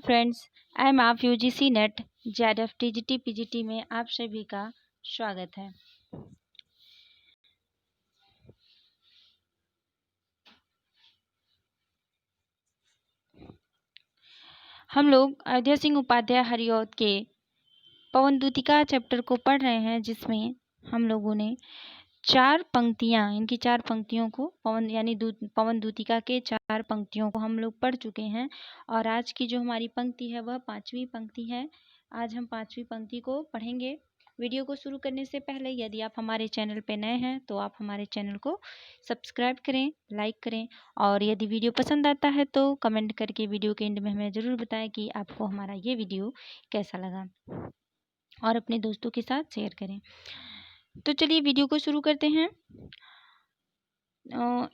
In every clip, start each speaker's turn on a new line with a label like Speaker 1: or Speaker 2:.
Speaker 1: Friends, I am आप UGC net ZF TGT PGT में आप सभी का स्वागत है। हम लोग अयोध्या सिंह उपाध्याय हरिऔध के पवन दूतिका चैप्टर को पढ़ रहे हैं, जिसमें हम लोगों ने इनकी चार पंक्तियों को पवन दूतिका के 4 पंक्तियों को हम लोग पढ़ चुके हैं। और आज की जो हमारी पंक्ति है वह 5वीं पंक्ति है। आज हम 5वीं पंक्ति को पढ़ेंगे। वीडियो को शुरू करने से पहले यदि आप हमारे चैनल पे नए हैं तो आप हमारे चैनल को सब्सक्राइब करें, लाइक करें, और यदि वीडियो पसंद आता है तो कमेंट करके वीडियो के एंड में हमें ज़रूर बताएं कि आपको हमारा ये वीडियो कैसा लगा, और अपने दोस्तों के साथ शेयर करें। तो चलिए वीडियो को शुरू करते हैं।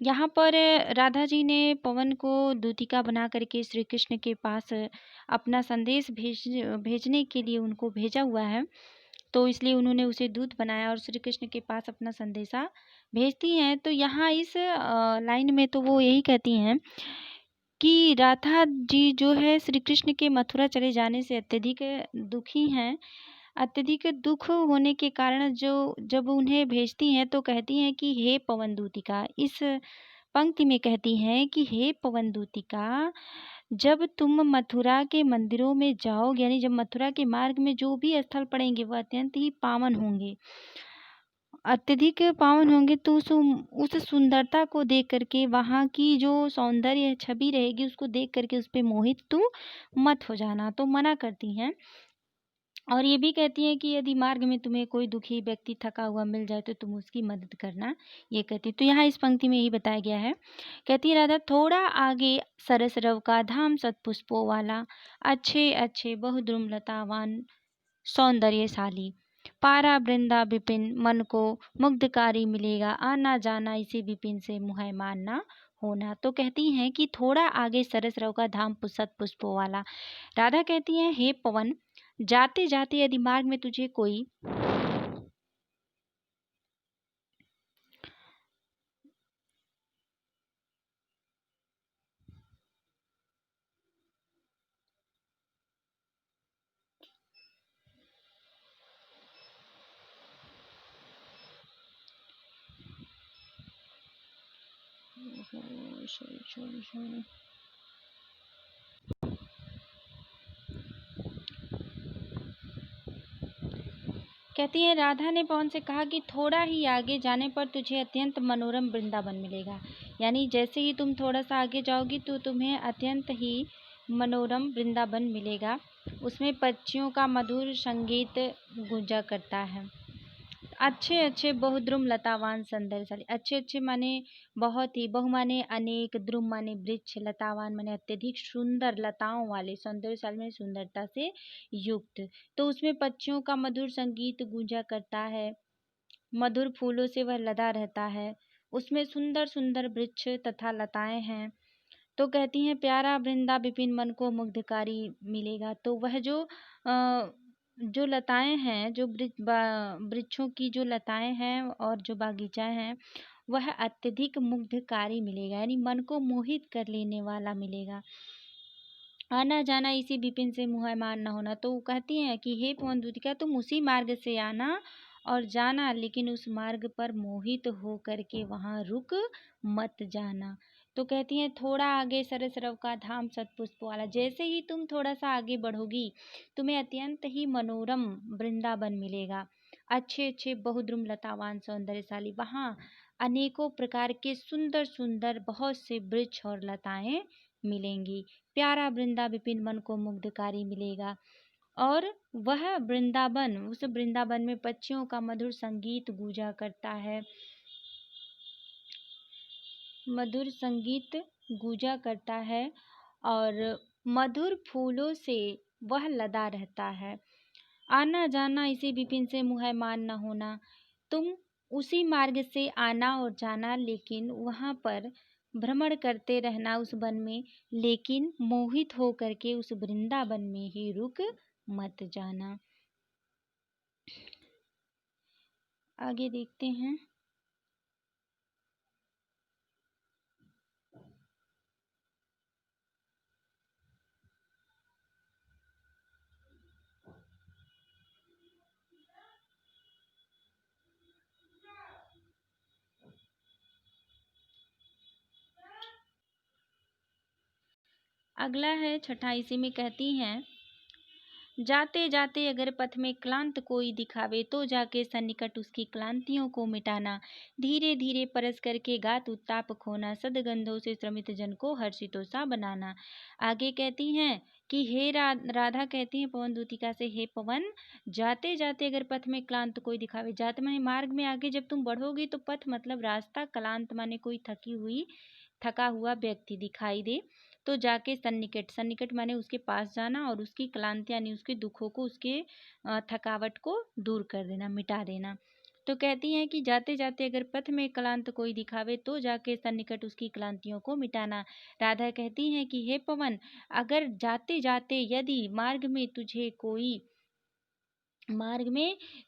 Speaker 1: यहाँ पर राधा जी ने पवन को दूतिका बना करके श्री कृष्ण के पास अपना संदेश भेजने के लिए उनको भेजा हुआ है, तो इसलिए उन्होंने उसे दूत बनाया और श्री कृष्ण के पास अपना संदेशा भेजती हैं। तो यहाँ इस लाइन में तो वो यही कहती हैं कि राधा जी जो है श्री कृष्ण के मथुरा चले जाने से अत्यधिक दुखी हैं। अत्यधिक दुख होने के कारण जब उन्हें भेजती हैं तो कहती हैं कि हे पवन दूतिका, इस पंक्ति में कहती हैं कि हे पवन दूतिका, जब तुम मथुरा के मंदिरों में जाओगे, यानी जब मथुरा के मार्ग में जो भी स्थल पड़ेंगे वह अत्यंत ही पावन होंगे, अत्यधिक पावन होंगे। तो उस सुंदरता को देख करके, वहाँ की जो सौंदर्य छवि रहेगी उसको देख करके उस पर मोहित तू मत हो जाना, तो मना करती हैं। और ये भी कहती हैं कि यदि मार्ग में तुम्हें कोई दुखी व्यक्ति थका हुआ मिल जाए तो तुम उसकी मदद करना, ये कहती। तो यहाँ इस पंक्ति में यही बताया गया है। कहती है राधा, थोड़ा आगे सरस रव का धाम सतपुष्पों वाला, अच्छे अच्छे बहुद्रुम लतावान सौंदर्यशाली, पारा वृंदा विपिन मन को मुग्धकारी मिलेगा, आना जाना इसी विपिन से मुहैमान ना होना। तो कहती हैं कि थोड़ा आगे सरस रव का धाम सतपुष्पों वाला। राधा कहती हैं, हे पवन, जाते जाते यदि मार्ग में तुझे कोई कहती है राधा ने पवन से कहा कि थोड़ा ही आगे जाने पर तुझे अत्यंत मनोरम वृंदावन मिलेगा, यानी जैसे ही तुम थोड़ा सा आगे जाओगी तो तुम्हें अत्यंत ही मनोरम वृंदावन मिलेगा। उसमें पक्षियों का मधुर संगीत गूंजा करता है। अच्छे अच्छे बहुद्रुम लतावान सौंदर्यशाली, अच्छे अच्छे माने बहुत ही, बहु माने अनेक, द्रुम माने वृक्ष, लतावान माने अत्यधिक सुंदर लताओं वाले, सौंदर्यशाली माने सुंदरता से युक्त। तो उसमें पक्षियों का मधुर संगीत गूंजा करता है, मधुर फूलों से वह लदा रहता है, उसमें सुंदर सुंदर वृक्ष तथा लताएं हैं। तो कहती हैं प्यारा वृंदा विपिन मन को मुग्धकारी मिलेगा। तो वह जो लताएं हैं, जो वृक्षों की जो लताएं हैं और जो बागीचा है, वह अत्यधिक मुग्धकारी मिलेगा, यानी मन को मोहित कर लेने वाला मिलेगा। आना जाना इसी विपिन से मुहैमान न होना। तो कहती हैं कि हे पवन दूतिका, तुम उसी मार्ग से आना और जाना, लेकिन उस मार्ग पर मोहित हो करके वहाँ रुक मत जाना। तो कहती हैं थोड़ा आगे सरसरव का धाम सतपुष्प वाला, जैसे ही तुम थोड़ा सा आगे बढ़ोगी तुम्हें अत्यंत ही मनोरम वृंदावन मिलेगा, अच्छे अच्छे बहुद्रुम लतावान सौंदर्यशाली, वहाँ अनेकों प्रकार के सुंदर सुंदर बहुत से वृक्ष और लताएं मिलेंगी। प्यारा वृंदा विपिन मन को मुग्धकारी मिलेगा, और वह वृंदावन, उस वृंदावन में पक्षियों का मधुर संगीत गूंजा करता है, मधुर संगीत गूंजा करता है, और मधुर फूलों से वह लदा रहता है। आना जाना इसी विपिन से मुहैमान न होना, तुम उसी मार्ग से आना और जाना, लेकिन वहाँ पर भ्रमण करते रहना उस वन में, लेकिन मोहित हो करके उस वृंदावन में ही रुक मत जाना। आगे देखते हैं। अगला है छठा, इसी में कहती हैं, जाते जाते अगर पथ में क्लांत कोई दिखावे तो जाके सन्निकट उसकी क्लांतियों को मिटाना, धीरे धीरे परस करके गात उत्ताप खोना, सदगंधों से श्रमित जन को हर्षितों सा बनाना। आगे कहती हैं कि हे राधा कहती हैं पवन दूतिका से, हे पवन, जाते जाते अगर पथ में क्लांत कोई दिखावे, जाते माने मार्ग में आगे जब तुम बढ़ोगी तो पथ मतलब रास्ता, क्लांत माने कोई थका हुआ व्यक्ति दिखाई दे तो जाके सन्निकट, सन्निकट माने उसके पास जाना और उसकी क्लांति यानी उसके दुखों को, उसके थकावट को दूर कर देना, मिटा देना। तो कहती हैं कि जाते जाते अगर पथ में क्लांत कोई दिखावे तो जाके सन्निकट उसकी क्लांतियों को मिटाना। राधा कहती हैं कि हे पवन, अगर जाते जाते यदि मार्ग में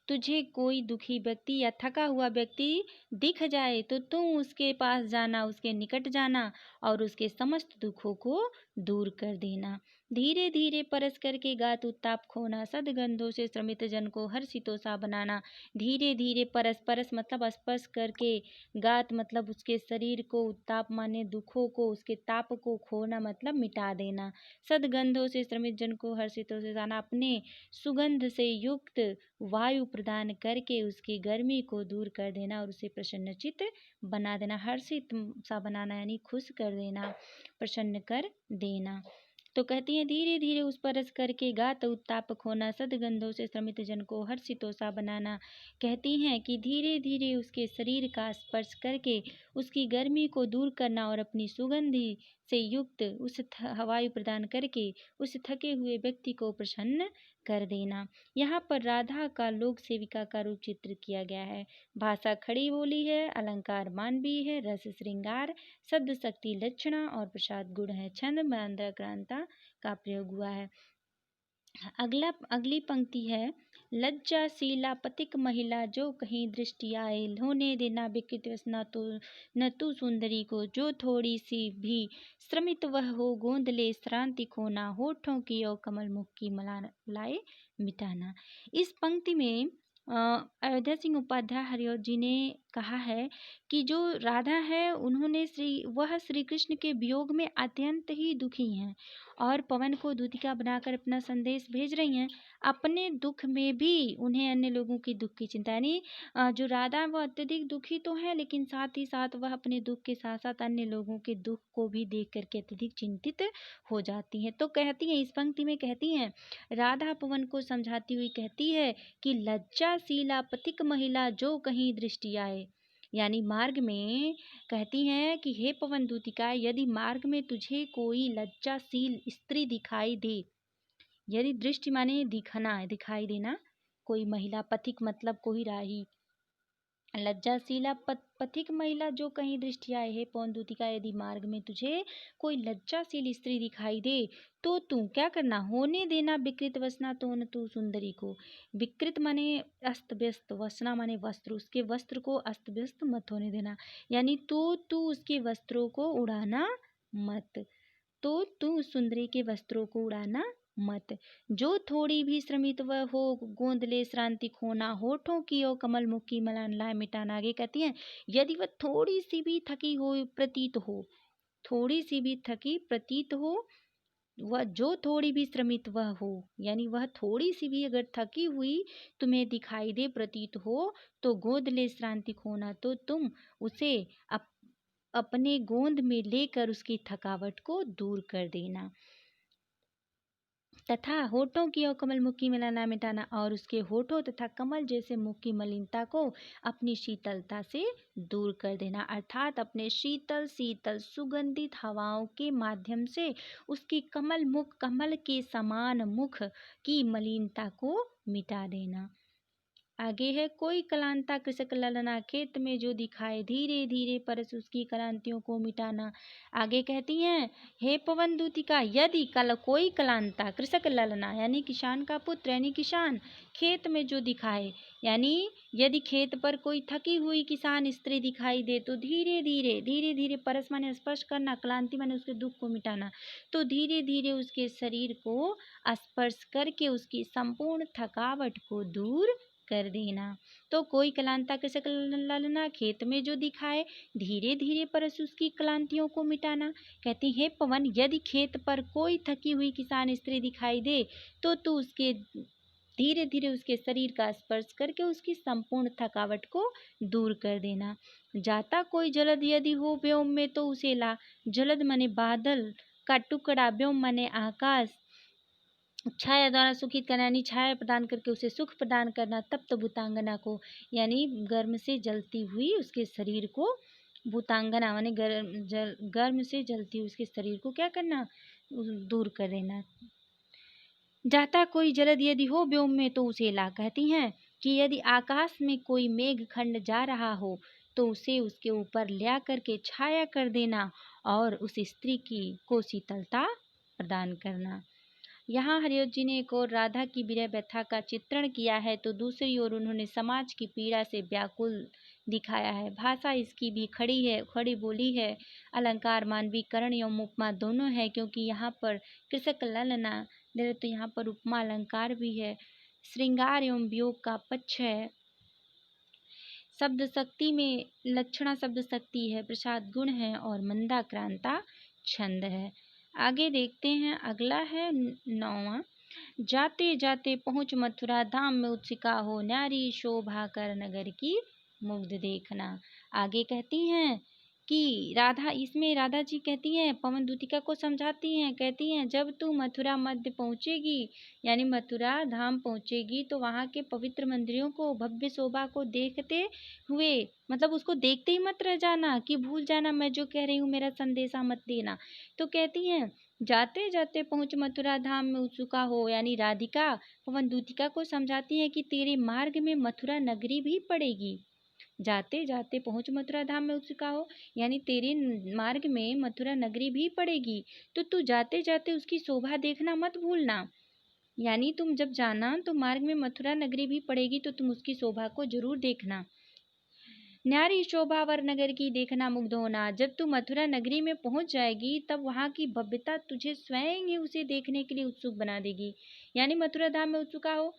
Speaker 1: तुझे कोई दुखी व्यक्ति या थका हुआ व्यक्ति दिख जाए तो तुम उसके पास जाना, उसके निकट जाना और उसके समस्त दुखों को दूर कर देना। धीरे धीरे परस करके गात उत्ताप खोना, सदगंधों से श्रमित जन को हर्षितों सा बनाना। धीरे धीरे परस, परस मतलब स्पर्श करके, गात मतलब उसके शरीर को, उत्ताप माने दुखों को, उसके ताप को, खोना मतलब मिटा देना। सदगंधों से श्रमित जन को हर्षितों से जाना, अपने सुगंध से युक्त वायु प्रदान करके उसकी गर्मी को दूर कर देना और उसे प्रसन्नचित्त बना देना। हर्षित सा बनाना यानी खुश कर देना, प्रसन्न कर देना। तो कहती हैं धीरे धीरे उस पर रस करके गात उत्ताप खोना, सदगंधों से श्रमित जन को हर्षितों सा बनाना। कहती हैं कि धीरे धीरे उसके शरीर का स्पर्श करके उसकी गर्मी को दूर करना और अपनी सुगंधि से युक्त उस वायु प्रदान करके उस थके हुए व्यक्ति को प्रसन्न कर देना। यहाँ पर राधा का लोक सेविका का रूप चित्र किया गया है। भाषा खड़ी बोली है, अलंकार मानवीय है, रस श्रृंगार, शब्द शक्ति लक्षणा और प्रसाद गुण है, छंद मांद्राक्रांता का प्रयोग हुआ है। अगली पंक्ति है, लज्जाशीला पथिक महिला जो कहीं दृष्टि आए, होने देना विकृत व्यसना तो न तू सुंदरी को, जो थोड़ी सी भी श्रमित वह हो, गोंद ले श्रांति खोना, होठों की और कमल मुख की मला लाए मिटाना। इस पंक्ति में अयोध्या सिंह उपाध्याय हरिऔध जी ने कहा है कि जो राधा है उन्होंने वह श्री कृष्ण के वियोग में अत्यंत ही दुखी हैं और पवन को दूतिका बनाकर अपना संदेश भेज रही हैं। अपने दुख में भी उन्हें अन्य लोगों की दुख की चिंता, यानी जो राधा वो अत्यधिक दुखी तो है लेकिन साथ ही साथ वह अपने दुख के साथ साथ अन्य लोगों के दुख को भी देख करके अत्यधिक चिंतित हो जाती हैं। तो कहती हैं, इस पंक्ति में कहती हैं, राधा पवन को समझाती हुई कहती है कि लज्जाशीला पथिक महिला जो कहीं दृष्टि आए, यानी मार्ग में कहती हैं कि हे पवन दूतिका, यदि मार्ग में तुझे कोई लज्जाशील स्त्री दिखाई दे, यदि दृष्टि माने दिखना है, दिखाई देना, कोई महिला, पथिक मतलब कोई राही, लज्जाशीला पथिक महिला जो कहीं दृष्टि आए, हे पवन दूतिका, यदि मार्ग में तुझे कोई लज्जाशील स्त्री दिखाई दे तो तू क्या करना, होने देना विकृत वसना तो न तू सुंदरी को। विकृत माने अस्त व्यस्त, वसना माने वस्त्र, उसके वस्त्र को अस्त व्यस्त मत होने देना, यानी तू उसके वस्त्रों को उड़ाना मत, तो तू सुंदरी के वस्त्रों को उड़ाना मत। जो थोड़ी भी श्रमित वह हो, गोंद ले श्रांति खोना, होठों की और कमल मुख की मलान लाए मिटाना। आगे कहती हैं, यदि वह थोड़ी सी भी थकी हो प्रतीत हो, थोड़ी सी भी थकी प्रतीत हो, वह जो थोड़ी भी श्रमित वह हो, यानी वह थोड़ी सी भी अगर थकी हुई तुम्हें दिखाई दे, प्रतीत हो, तो गोद ले श्रांति खोना, तो तुम उसे अपने गोंद में लेकर उसकी थकावट को दूर कर देना। तथा होठों की और कमल मुख की मलिनता मिटाना, और उसके होठों तथा कमल जैसे मुख की मलिनता को अपनी शीतलता से दूर कर देना, अर्थात अपने शीतल शीतल सुगंधित हवाओं के माध्यम से उसकी कमल के समान मुख की मलिनता को मिटा देना। आगे है, कोई कलांता कृषक ललना, खेत में जो दिखाए, धीरे धीरे परस उसकी क्लांतियों को मिटाना। आगे कहती हैं, हे पवन दूतिका, यदि कोई कलांता कृषक ललना, यानी किसान का पुत्र, यानी किसान खेत में जो दिखाए, यानी यदि खेत पर कोई थकी हुई किसान स्त्री दिखाई दे तो धीरे धीरे परस माने स्पर्श करना, क्लांति माने उसके दुख को मिटाना, तो धीरे धीरे उसके शरीर को स्पर्श करके उसकी संपूर्ण थकावट को दूर कर देना। तो कोई क्लांता कृषक ललना खेत में जो दिखाए, धीरे धीरे परस उसकी क्लांतियों को मिटाना। कहती है पवन, यदि खेत पर कोई थकी हुई किसान स्त्री दिखाई दे तो तू उसके धीरे धीरे उसके शरीर का स्पर्श करके उसकी संपूर्ण थकावट को दूर कर देना। जाता कोई जलद यदि हो व्योम में तो उसे ला। जलद माने बादल का टुकड़ा, व्योम माने आकाश, छाया द्वारा सुखित करना यानी छाया प्रदान करके उसे सुख प्रदान करना। तप्त भूतांगना को यानी गर्म से जलती हुई उसके शरीर को, भूतांगना माने गर्म से जलती हुई उसके शरीर को क्या करना, दूर कर देना। जाता कोई जलद यदि हो व्योम में तो उसे ला। कहती हैं कि यदि आकाश में कोई मेघ खंड जा रहा हो तो उसे उसके ऊपर लिया करके छाया कर देना और उस स्त्री की को शीतलता प्रदान करना। यहाँ हरिओत जी ने एक और राधा की विरह व्यथा का चित्रण किया है तो दूसरी ओर उन्होंने समाज की पीड़ा से व्याकुल दिखाया है। भाषा इसकी भी खड़ी बोली है। अलंकार मानवीकरण एवं उपमा दोनों है, क्योंकि यहाँ पर कृषक ललना दे तो यहाँ पर उपमा अलंकार भी है। श्रृंगार एवं वियोग का पक्ष है। शब्द शक्ति में लक्षणा शब्द शक्ति है, प्रसाद गुण है और मंदाक्रांता छंद है। आगे देखते हैं, अगला है 9वां। जाते जाते पहुँच मथुरा धाम में उत्सिका हो, न्यारी शोभा कर नगर की मुग्ध देखना। आगे कहती हैं कि इसमें राधा जी कहती हैं, पवन दूतिका को समझाती हैं, कहती हैं जब तू मथुरा मध्य पहुँचेगी यानी मथुरा धाम पहुँचेगी तो वहाँ के पवित्र मंदिरों को, भव्य शोभा को देखते हुए, मतलब उसको देखते ही मत रह जाना कि भूल जाना मैं जो कह रही हूँ, मेरा संदेशा मत देना। तो कहती हैं जाते जाते पहुँच मथुरा धाम में उत्सुका हो, यानी राधिका पवन दूतिका को समझाती है कि तेरे मार्ग में मथुरा नगरी भी पड़ेगी। जाते जाते पहुँच मथुरा धाम में उत्सुका हो यानी तेरे मार्ग में मथुरा नगरी भी पड़ेगी, तो तू जाते जाते उसकी शोभा देखना मत भूलना। यानी तुम जब जाना तो मार्ग में मथुरा नगरी भी पड़ेगी तो तुम उसकी शोभा को जरूर देखना। न्यारी शोभा वर नगर की देखना मुग्ध होना। जब तू मथुरा नगरी में पहुंच जाएगी तब वहां की भव्यता तुझे स्वयं ही उसे देखने के लिए उत्सुक बना देगी। यानी मथुरा धाम में उत्सुका हो,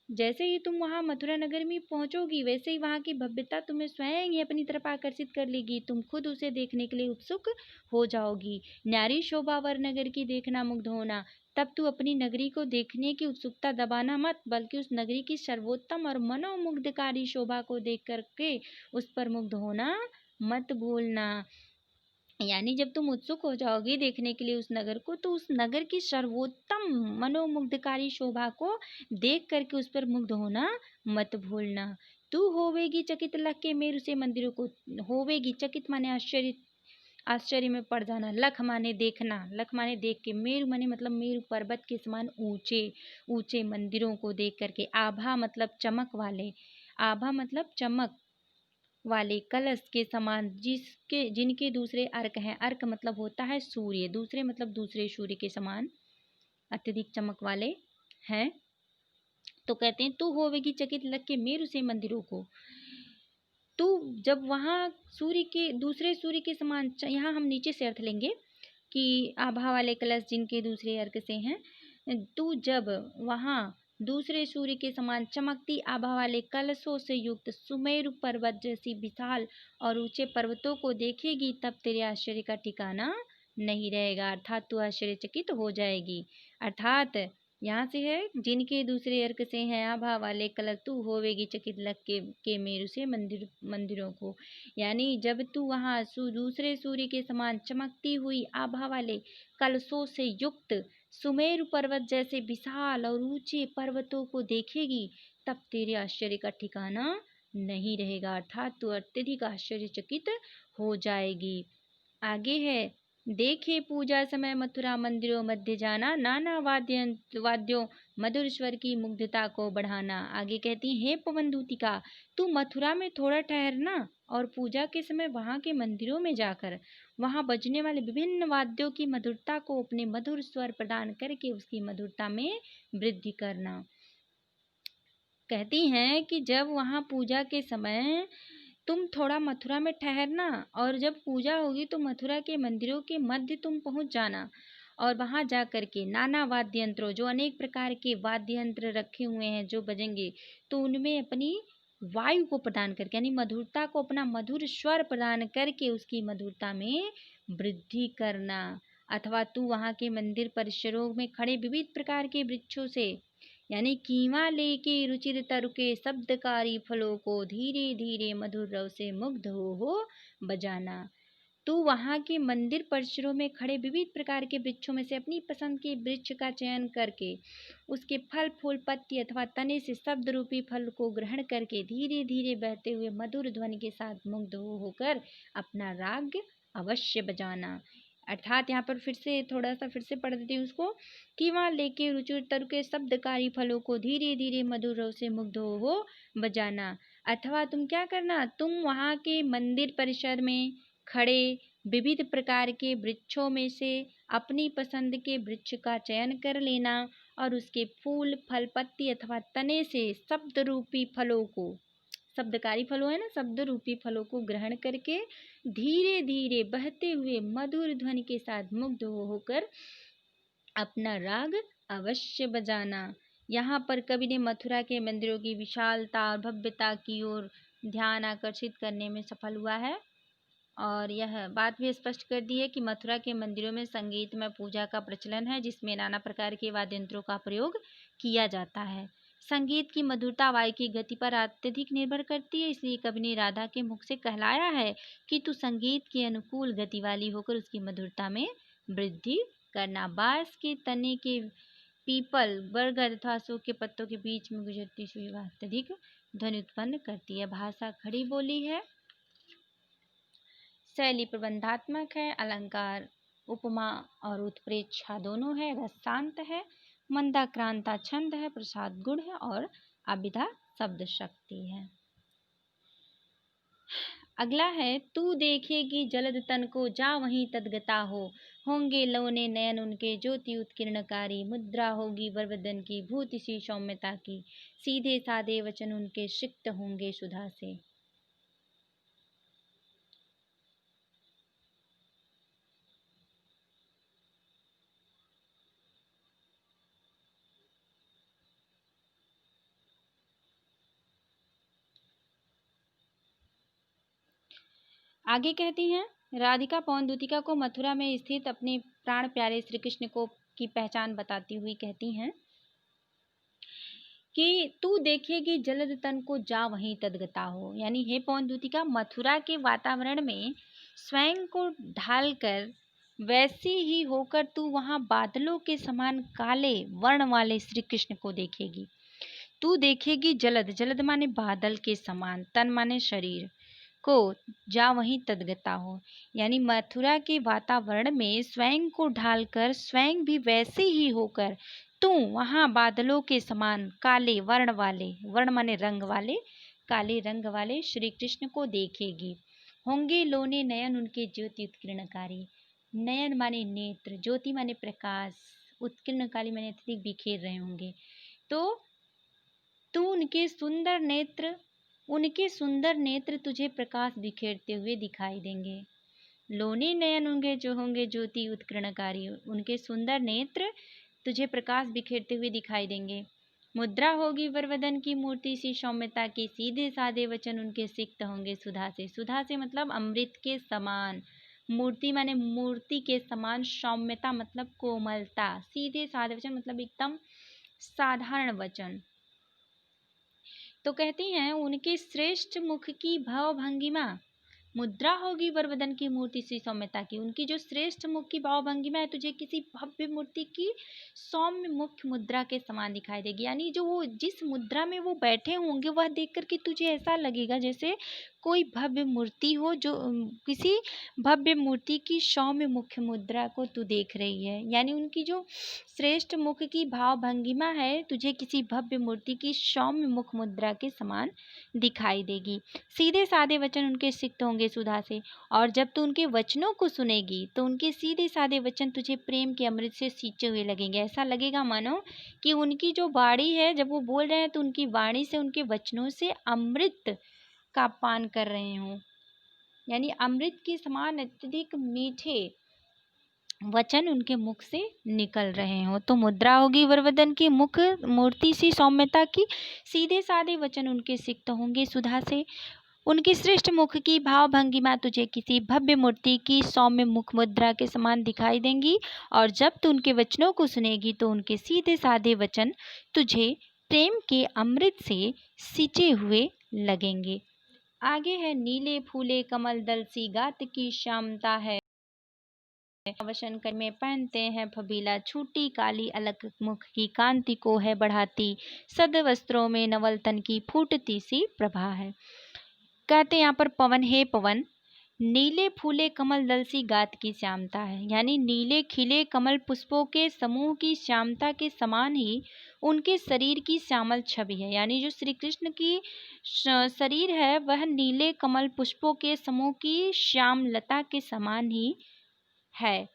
Speaker 1: जैसे ही तुम वहां मथुरा नगर में पहुंचोगी वैसे ही वहां की भव्यता तुम्हें स्वयं ही अपनी तरफ आकर्षित कर लेगी, तुम खुद उसे देखने के लिए उत्सुक हो जाओगी। न्यारी शोभा वर नगर की देखना मुग्ध होना। तब तू अपनी नगरी को देखने की उत्सुकता दबाना मत, बल्कि उस नगरी की सर्वोत्तम और मनोमुग्धकारी शोभा को देख करके उस पर मुग्ध होना मत भूलना। यानी जब तुम उत्सुक हो जाओगी देखने के लिए उस नगर को तो उस नगर की सर्वोत्तम मनोमुग्धकारी शोभा को देख करके उस पर मुग्ध होना मत भूलना। तू होवेगी चकित लख के मेरु से मंदिरों को, होवेगी चकित माने आश्चर्य, आश्चर्य में पड़ जाना, लख माने देखना, लख माने देख के, मेरु माने मतलब मेरु पर्वत के समान ऊंचे ऊंचे मंदिरों को देख करके, आभा मतलब चमक वाले, आभा मतलब चमक वाले कलश के समान जिनके दूसरे अर्क हैं। अर्क मतलब होता है सूर्य, दूसरे मतलब दूसरे सूर्य के समान अत्यधिक चमक वाले हैं। तो कहते हैं तू होवेगी चकित लग के मेरु से मंदिरों को। तू जब वहाँ सूर्य के दूसरे सूर्य के समान, यहाँ हम नीचे से अर्थ लेंगे कि आभा वाले कलश जिनके दूसरे अर्क से हैं, तू जब वहाँ दूसरे सूर्य के समान चमकती आभा वाले कलशों से युक्त सुमेरु पर्वत जैसी विशाल और ऊंचे पर्वतों को देखेगी तब तेरे आश्चर्य का ठिकाना नहीं रहेगा, अर्थात तू आश्चर्यचकित हो जाएगी। अर्थात यहाँ से है जिनके दूसरे अर्क से हैं आभा वाले कलश, तू होवेगी चकित लग के मेरु से मंदिरों को। यानी जब तू वहाँ दूसरे सूर्य के समान चमकती हुई आभा वाले कलशों से युक्त सुमेरु पर्वत जैसे विशाल और ऊंचे पर्वतों को देखेगी तब तेरे आश्चर्य का ठिकाना नहीं रहेगा, अर्थात तू अत्यधिक आश्चर्यचकित हो जाएगी। आगे है देखे पूजा समय मथुरा मंदिरों मध्य जाना, नाना वाद्यों मधुर स्वर की मुग्धता को बढ़ाना। आगे कहती है पवन दूतिका तू मथुरा में थोड़ा ठहरना और पूजा के समय वहाँ के मंदिरों में जाकर वहाँ बजने वाले विभिन्न वाद्यों की मधुरता को अपने मधुर स्वर प्रदान करके उसकी मधुरता में वृद्धि करना। कहती हैं कि जब वहाँ पूजा के समय तुम थोड़ा मथुरा में ठहरना और जब पूजा होगी तो मथुरा के मंदिरों के मध्य तुम पहुँच जाना और वहाँ जा कर के नाना वाद्य यंत्रों, जो अनेक प्रकार के वाद्य यंत्र रखे हुए हैं जो बजेंगे, तो उनमें अपनी वायु को प्रदान करके, यानी मधुरता को, अपना मधुर स्वर प्रदान करके उसकी मधुरता में वृद्धि करना। अथवा तू वहाँ के मंदिर परिसरों में खड़े विविध प्रकार के वृक्षों से, यानी कीवा लेके रुचिर तरुके शब्दकारी फलों को धीरे धीरे मधुर रव से मुग्ध हो बजाना। तो वहाँ के मंदिर परिसरों में खड़े विविध प्रकार के वृक्षों में से अपनी पसंद के वृक्ष का चयन करके उसके फल, फूल, पत्ती अथवा तने से शब्द रूपी फल को ग्रहण करके धीरे धीरे बहते हुए मधुर ध्वनि के साथ मुग्ध होकर अपना राग अवश्य बजाना। अर्थात यहाँ पर फिर से पढ़ देती हूँ उसको, कि वहाँ लेके रुचिर तरु के शब्दकारी फलों को धीरे धीरे मधुर रव से मुग्ध हो बजाना। अथवा तुम क्या करना, तुम वहाँ के मंदिर परिसर में खड़े विविध प्रकार के वृक्षों में से अपनी पसंद के वृक्ष का चयन कर लेना और उसके फूल, फल, पत्ती अथवा तने से शब्द रूपी फलों को, शब्दकारी फलों है ना, शब्द रूपी फलों को ग्रहण करके धीरे धीरे बहते हुए मधुर ध्वनि के साथ मुग्ध होकर अपना राग अवश्य बजाना। यहाँ पर कवि ने मथुरा के मंदिरों की विशालता और भव्यता की ओर ध्यान आकर्षित करने में सफल हुआ है और यह बात भी स्पष्ट कर दी है कि मथुरा के मंदिरों में संगीत में पूजा का प्रचलन है, जिसमें नाना प्रकार के वाद्य यंत्रों का प्रयोग किया जाता है। संगीत की मधुरता वायु की गति पर अत्यधिक निर्भर करती है, इसलिए कवि ने राधा के मुख से कहलाया है कि तू संगीत के अनुकूल गति वाली होकर उसकी मधुरता में वृद्धि करना। बांस के तने के, पीपल, बरगद अथवा अशोक के पत्तों के बीच में गुजरती हुई अत्यधिक ध्वनि उत्पन्न करती है। भाषा खड़ी बोली है, शैली प्रबंधात्मक है, अलंकार उपमा और उत्प्रेक्षा दोनों है, रस शांत है, मंदाक्रांता छंद है, प्रसाद गुण है और अभिधा शब्द शक्ति है। अगला है, तू देखेगी जलद तन को जा वहीं तदगता हो, होंगे लौने नयन उनके ज्योति उत्कीर्णकारी, मुद्रा होगी वरवदन की भूति सी सौम्यता की, सीधे साधे वचन उनके सिक्त होंगे सुधा से। आगे कहती हैं, राधिका पौन दूतिका को मथुरा में स्थित अपने प्राण प्यारे श्री कृष्ण को की पहचान बताती हुई कहती हैं कि तू देखेगी जलद तन को जा वहीं तदगता हो, यानी हे पौन दूतिका, मथुरा के वातावरण में स्वयं को ढालकर वैसी ही होकर तू वहां बादलों के समान काले वर्ण वाले श्री कृष्ण को देखेगी। तू देखेगी जलद, जलद माने बादल के समान, तन माने शरीर को, जा वहीं तदगता हो, यानी मथुरा के वातावरण में स्वयं को ढालकर स्वयं भी वैसे ही होकर तू वहां बादलों के समान काले वर्ण वाले, वर्ण माने रंग वाले, काले रंग वाले श्री कृष्ण को देखेगी। होंगे लोने नयन उनके ज्योति उत्कीर्णकारी, नयन माने नेत्र, ज्योति माने प्रकाश, उत्कीर्णकारी माने अत्यधिक बिखेर रहे होंगे। तो तू उनके सुंदर नेत्र तुझे प्रकाश बिखेरते हुए दिखाई देंगे। लोने नयन उनके जो होंगे ज्योति उत्कीर्णकारी, उनके सुंदर नेत्र तुझे प्रकाश बिखेरते हुए दिखाई देंगे। मुद्रा होगी वरवदन की मूर्ति सी सौम्यता की, सीधे साधे वचन उनके सिक्त होंगे सुधा से। सुधा से मतलब अमृत के समान, मूर्ति माने मूर्ति के समान, सौम्यता मतलब कोमलता, सीधे साधे वचन मतलब एकदम साधारण वचन। तो कहती हैं, उनके श्रेष्ठ मुख की भाव भंगिमा, मुद्रा होगी वरवदन की मूर्ति सी सौम्यता की, उनकी जो श्रेष्ठ मुख की भाव भंगिमा है तुझे किसी भव्य मूर्ति की सौम्य मुख मुद्रा के समान दिखाई देगी, यानी जो वो जिस मुद्रा में वो बैठे होंगे वह देख करके तुझे ऐसा लगेगा जैसे कोई भव्य मूर्ति हो, जो किसी भव्य मूर्ति की सौम्य मुख मुद्रा को तू देख रही है, यानी उनकी जो श्रेष्ठ मुख की भाव भंगिमा है तुझे किसी भव्य मूर्ति की सौम्य मुख मुद्रा के समान दिखाई देगी। सीधे साधे वचन उनके सिक्त होंगे सुधा से, और जब तू उनके वचनों को सुनेगी तो उनके सीधे साधे वचन तुझे प्रेम के अमृत से सींचे हुए लगेंगे। ऐसा लगेगा मानो कि उनकी जो वाणी है, जब वो बोल रहे हैं तो उनकी वाणी से, उनके वचनों से अमृत का पान कर रहे हों, यानी अमृत के समान अत्यधिक मीठे वचन उनके मुख से निकल रहे हों। तो मुद्रा होगी वरवदन की, मुख मूर्ति सी सौम्यता की, सीधे साधे वचन उनके सिक्त होंगे सुधा से। उनकी श्रेष्ठ मुख की भाव भंगिमा तुझे किसी भव्य मूर्ति की सौम्य मुख मुद्रा के समान दिखाई देंगी, और जब तू उनके वचनों को सुनेगी तो उनके सीधे साधे वचन तुझे प्रेम के अमृत से सींचे हुए लगेंगे। आगे है नीले फूले कमल दल सी गात की श्यामता है, वसन कर में पहनते हैं फबीला, छूटी काली अलग मुख की कांति को है बढ़ाती, सद वस्त्रों में नवल तन की फूटती सी प्रभा है। कहते हैं यहाँ पर पवन, हे पवन, नीले फूले कमल दल सी गात की श्यामता है, यानी नीले खिले कमल पुष्पों के समूह की श्यामता के समान ही उनके शरीर की श्यामल छवि है। यानी जो श्री कृष्ण की शरीर है वह नीले कमल पुष्पों के समूह की श्यामलता के समान ही है।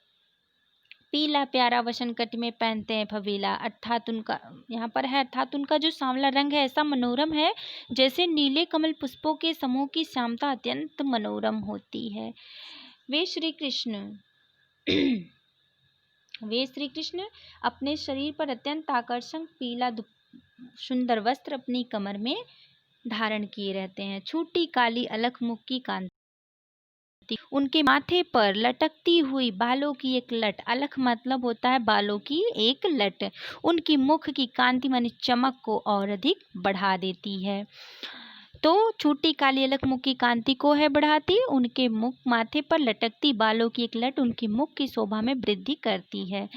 Speaker 1: पीला प्यारा वसन कट में पहनते हैं फबीला, अर्थात उनका यहाँ पर है, अर्थात उनका जो सांवला रंग है ऐसा मनोरम है जैसे नीले कमल पुष्पों के समूह की श्यामता अत्यंत मनोरम होती है। वे श्री कृष्ण वे श्री कृष्ण अपने शरीर पर अत्यंत आकर्षक पीला सुंदर वस्त्र अपनी कमर में धारण किए रहते हैं। छोटी काली अलख मुख की कांति, उनके माथे पर लटकती हुई बालों की एक लट, अलख मतलब होता है बालों की एक लट, उनकी मुख की कांति माने चमक को और अधिक बढ़ा देती है। तो छोटी काली अलख मुख की कांति को है बढ़ाती, उनके मुख माथे पर लटकती बालों की एक लट उनकी मुख की शोभा में वृद्धि करती है।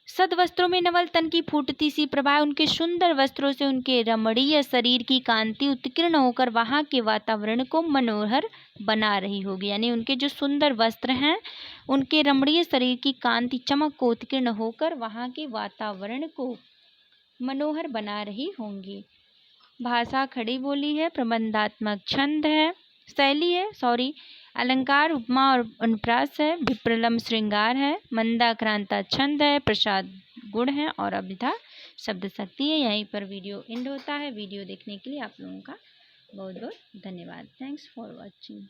Speaker 1: सद वस्त्रों में नवल तन की फूटती सी प्रभा, उनके सुंदर वस्त्रों से उनके रमणीय शरीर की कांति उत्कीर्ण होकर वहाँ के वातावरण को मनोहर बना रही होगी। यानी उनके जो सुंदर वस्त्र हैं उनके रमणीय शरीर की कांति चमक को उत्कीर्ण होकर वहाँ के वातावरण को मनोहर बना रही होंगी। भाषा खड़ी बोली है, प्रबंधात्मक छंद है, शैली है, अलंकार उपमा और अनुप्रास है, विप्रलम्ब श्रृंगार है, मंदाक्रांता छंद है, प्रसाद गुण है और अभिधा शब्द शक्ति है। यहीं पर वीडियो एंड होता है। वीडियो देखने के लिए आप लोगों का बहुत बहुत धन्यवाद। Thanks for watching.